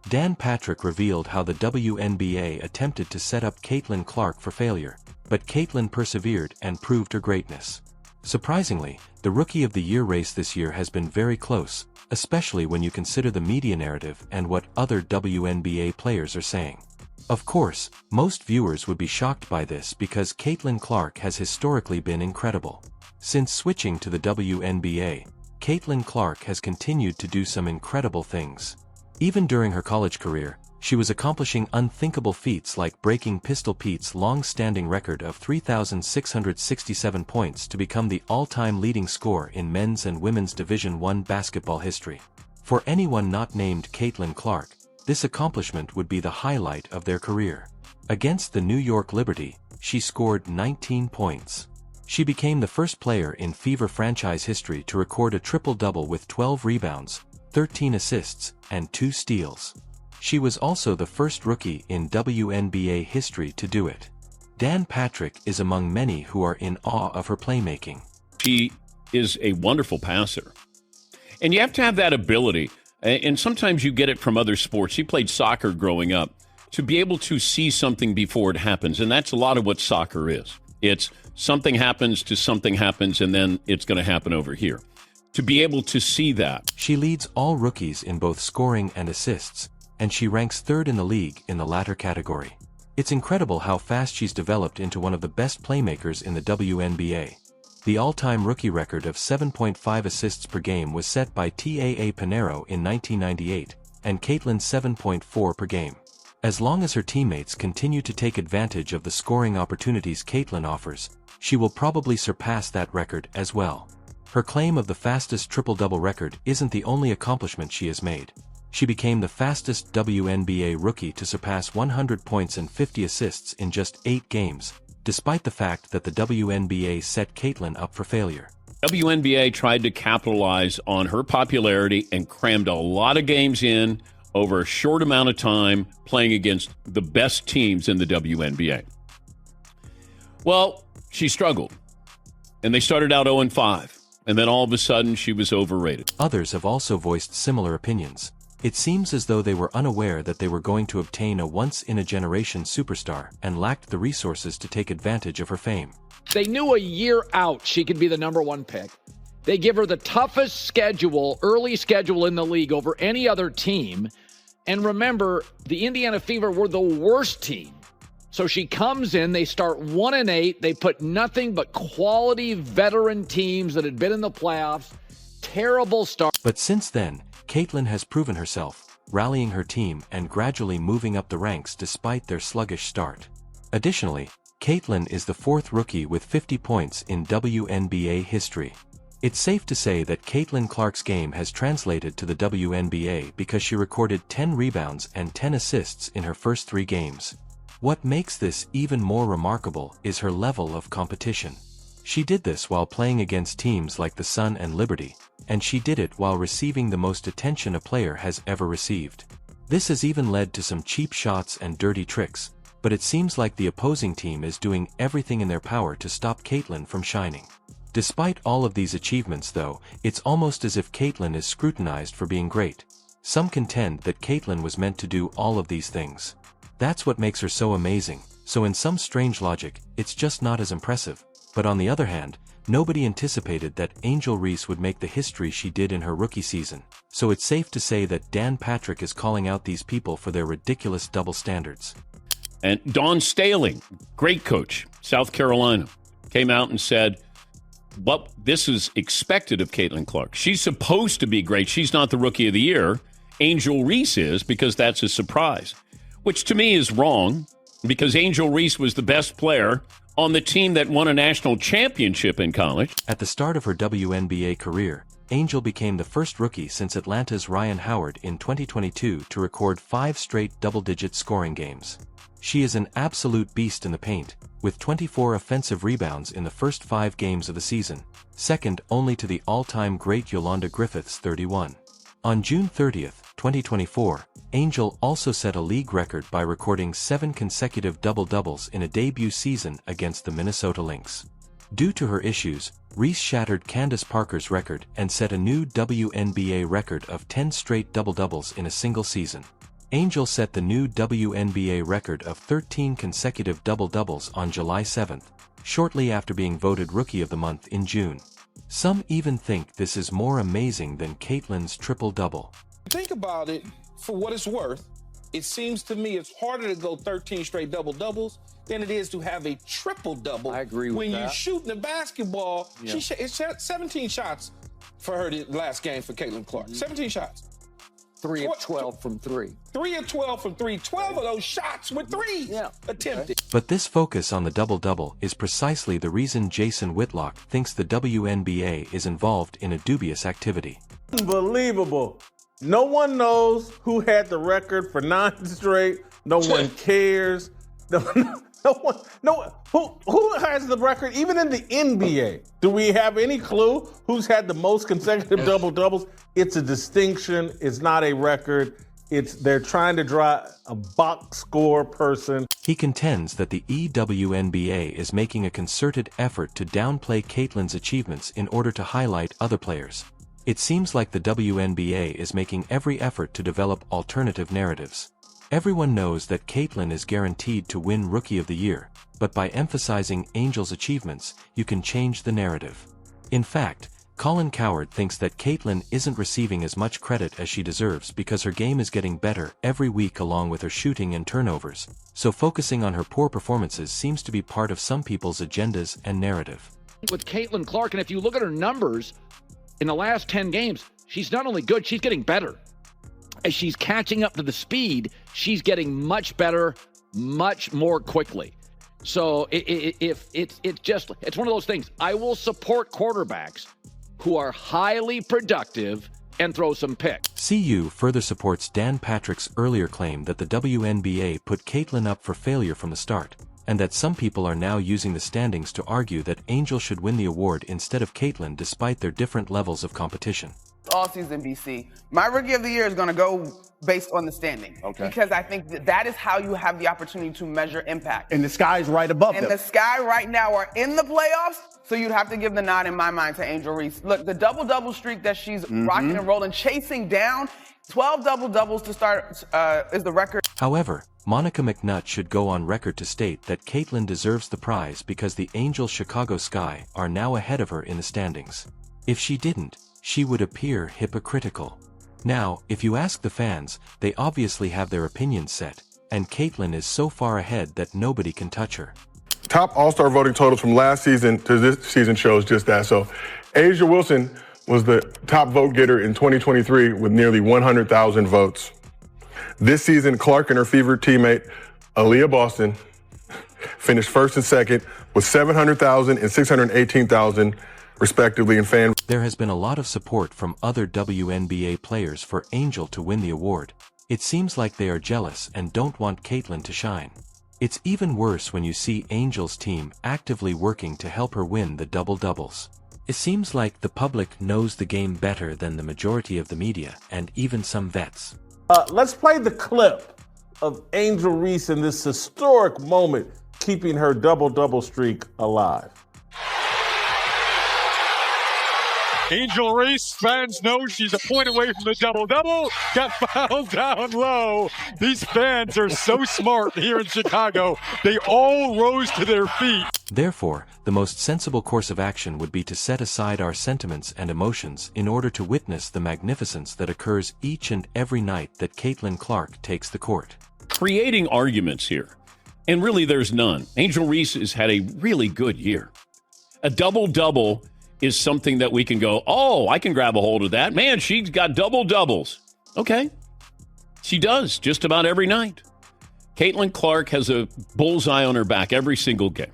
Dan Patrick revealed how the WNBA attempted to set up Caitlin Clark for failure, but Caitlin persevered and proved her greatness. Surprisingly, the Rookie of the Year race this year has been very close, especially when you consider the media narrative and what other WNBA players are saying. Of course, most viewers would be shocked by this because Caitlin Clark has historically been incredible. Since switching to the WNBA, Caitlin Clark has continued to do some incredible things. Even during her college career, she was accomplishing unthinkable feats like breaking Pistol Pete's long-standing record of 3,667 points to become the all-time leading scorer in men's and women's Division I basketball history. For anyone not named Caitlin Clark, this accomplishment would be the highlight of their career. Against the New York Liberty, she scored 19 points. She became the first player in Fever franchise history to record a triple-double with 12 rebounds, 13 assists, and 2 steals. She was also the first rookie in WNBA history to do it. Dan Patrick is among many who are in awe of her playmaking. She is a wonderful passer. And you have to have that ability, and sometimes you get it from other sports. She played soccer growing up, to be able to see something before it happens, and that's a lot of what soccer is. It's something happens to something happens, and then it's going to happen over here. To be able to see that. She leads all rookies in both scoring and assists, and she ranks third in the league in the latter category. It's incredible how fast she's developed into one of the best playmakers in the WNBA. The all-time rookie record of 7.5 assists per game was set by Taa Pinero in 1998, and Caitlin 7.4 per game. As long as her teammates continue to take advantage of the scoring opportunities Caitlin offers, she will probably surpass that record as well. Her claim of the fastest triple-double record isn't the only accomplishment she has made. She became the fastest WNBA rookie to surpass 100 points and 50 assists in just 8 games, despite the fact that the WNBA set Caitlin up for failure. WNBA tried to capitalize on her popularity and crammed a lot of games in over a short amount of time, playing against the best teams in the WNBA. Well, she struggled, and they started out 0-5, and then all of a sudden she was overrated. Others have also voiced similar opinions. It seems as though they were unaware that they were going to obtain a once-in-a-generation superstar and lacked the resources to take advantage of her fame. They knew a year out she could be the #1 pick. They give her the toughest schedule, early schedule in the league over any other team. And remember, the Indiana Fever were the worst team. So she comes in, they start 1-8, they put nothing but quality veteran teams that had been in the playoffs. Terrible start. But since then, Caitlin has proven herself, rallying her team and gradually moving up the ranks despite their sluggish start. Additionally, Caitlin is the 4th rookie with 50 points in WNBA history. It's safe to say that Caitlin Clark's game has translated to the WNBA because she recorded 10 rebounds and 10 assists in her first 3 games. What makes this even more remarkable is her level of competition. She did this while playing against teams like the Sun and Liberty, and she did it while receiving the most attention a player has ever received. This has even led to some cheap shots and dirty tricks, but it seems like the opposing team is doing everything in their power to stop Caitlin from shining. Despite all of these achievements though, it's almost as if Caitlin is scrutinized for being great. Some contend that Caitlin was meant to do all of these things. That's what makes her so amazing, so in some strange logic, it's just not as impressive. But on the other hand, nobody anticipated that Angel Reese would make the history she did in her rookie season, so it's safe to say that Dan Patrick is calling out these people for their ridiculous double standards. And Dawn Staley, great coach, South Carolina, came out and said, well, this is expected of Caitlin Clark. She's supposed to be great. She's not the Rookie of the Year. Angel Reese is, because that's a surprise, which to me is wrong, because Angel Reese was the best player on the team that won a national championship in college. At the start of her WNBA career, Angel became the first rookie since Atlanta's Ryan Howard in 2022 to record 5 straight double-digit scoring games. She is an absolute beast in the paint, with 24 offensive rebounds in the first 5 games of the season, second only to the all-time great Yolanda Griffith's 31. On June 30, 2024, Angel also set a league record by recording 7 consecutive double-doubles in a debut season against the Minnesota Lynx. Due to her issues, Reese shattered Candace Parker's record and set a new WNBA record of 10 straight double-doubles in a single season. Angel set the new WNBA record of 13 consecutive double-doubles on July 7th, shortly after being voted Rookie of the Month in June. Some even think this is more amazing than Caitlin's triple-double. Think about it for what it's worth. It seems to me it's harder to go 13 straight double-doubles than it is to have a triple-double. I agree with when that. When you're shooting the basketball, Yeah. it's 17 shots for her last game for Caitlin Clark. 17 shots. 3 of 12 from 3. 3 of 12 from 3. 12 of those shots were threes attempted. But this focus on the double-double is precisely the reason Jason Whitlock thinks the WNBA is involved in a dubious activity. Unbelievable. No one knows who had the record for 9 straight. No one cares. Who has the record even in the NBA? Do we have any clue who's had the most consecutive double-doubles? It's a distinction. It's not a record. They're trying to draw a box score person. He contends that the EWNBA is making a concerted effort to downplay Caitlin's achievements in order to highlight other players. It seems like the WNBA is making every effort to develop alternative narratives. Everyone knows that Caitlin is guaranteed to win Rookie of the Year, but by emphasizing Angel's achievements, you can change the narrative. In fact, Colin Cowherd thinks that Caitlin isn't receiving as much credit as she deserves because her game is getting better every week along with her shooting and turnovers, so focusing on her poor performances seems to be part of some people's agendas and narrative. With Caitlin Clark, and if you look at her numbers, in the last 10 games, she's not only good, she's getting better. As she's catching up to the speed, she's getting much better, much more quickly. So it's one of those things. I will support quarterbacks who are highly productive and throw some picks. CU further supports Dan Patrick's earlier claim that the WNBA put Caitlin up for failure from the start, and that some people are now using the standings to argue that Angel should win the award instead of Caitlin despite their different levels of competition. All season, BC. My Rookie of the Year is going to go based on the standing. Okay. Because I think that is how you have the opportunity to measure impact. And the sky's right above them. And the Sky right now are in the playoffs, so you'd have to give the nod in my mind to Angel Reese. Look, the double-double streak that she's rocking and rolling, chasing down, 12 double-doubles to start is the record. However, Monica McNutt should go on record to state that Caitlin deserves the prize because the Angel Chicago Sky are now ahead of her in the standings. If she didn't, she would appear hypocritical. Now, if you ask the fans, they obviously have their opinions set, and Caitlin is so far ahead that nobody can touch her. Top All-Star voting totals from last season to this season shows just that. So, Asia Wilson was the top vote getter in 2023 with nearly 100,000 votes. This season, Clark and her Fever teammate, Aaliyah Boston, finished first and second with 700,000 and 618,000 respectively in fan. There has been a lot of support from other WNBA players for Angel to win the award. It seems like they are jealous and don't want Caitlin to shine. It's even worse when you see Angel's team actively working to help her win the double-doubles. It seems like the public knows the game better than the majority of the media and even some vets. Let's play the clip of Angel Reese in this historic moment, keeping her double-double streak alive. Angel Reese, fans know she's a point away from the double-double. Got fouled down low. These fans are so smart here in Chicago. They all rose to their feet. Therefore, the most sensible course of action would be to set aside our sentiments and emotions in order to witness the magnificence that occurs each and every night that Caitlin Clark takes the court. Creating arguments here. And really, there's none. Angel Reese has had a really good year. A double-double is something that we can go, oh, I can grab a hold of that. Man, she's got double-doubles. Okay. She does just about every night. Caitlin Clark has a bullseye on her back every single game.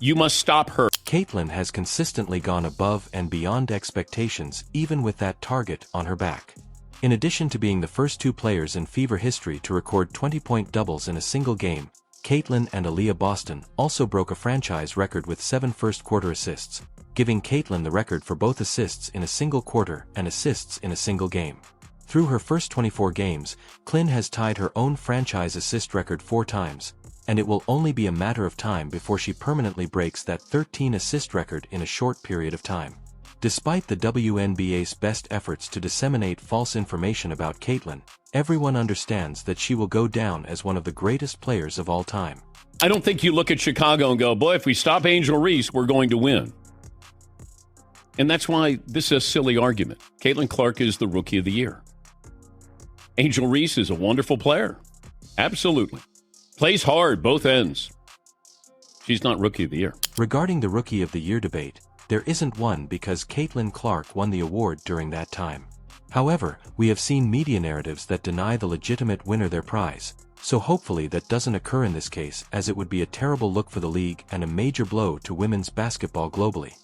You must stop her. Caitlin has consistently gone above and beyond expectations even with that target on her back. In addition to being the first two players in Fever history to record 20-point doubles in a single game, Caitlin and Aaliyah Boston also broke a franchise record with 7 first-quarter assists, giving Caitlin the record for both assists in a single quarter and assists in a single game. Through her first 24 games, Clyn has tied her own franchise assist record 4 times, and it will only be a matter of time before she permanently breaks that 13-assist record in a short period of time. Despite the WNBA's best efforts to disseminate false information about Caitlin, everyone understands that she will go down as one of the greatest players of all time. I don't think you look at Chicago and go, boy, if we stop Angel Reese, we're going to win. And that's why this is a silly argument. Caitlin Clark is the Rookie of the Year. Angel Reese is a wonderful player. Absolutely. Plays hard, both ends. She's not Rookie of the Year. Regarding the Rookie of the Year debate, there isn't one because Caitlin Clark won the award during that time. However, we have seen media narratives that deny the legitimate winner their prize, so hopefully that doesn't occur in this case, as it would be a terrible look for the league and a major blow to women's basketball globally.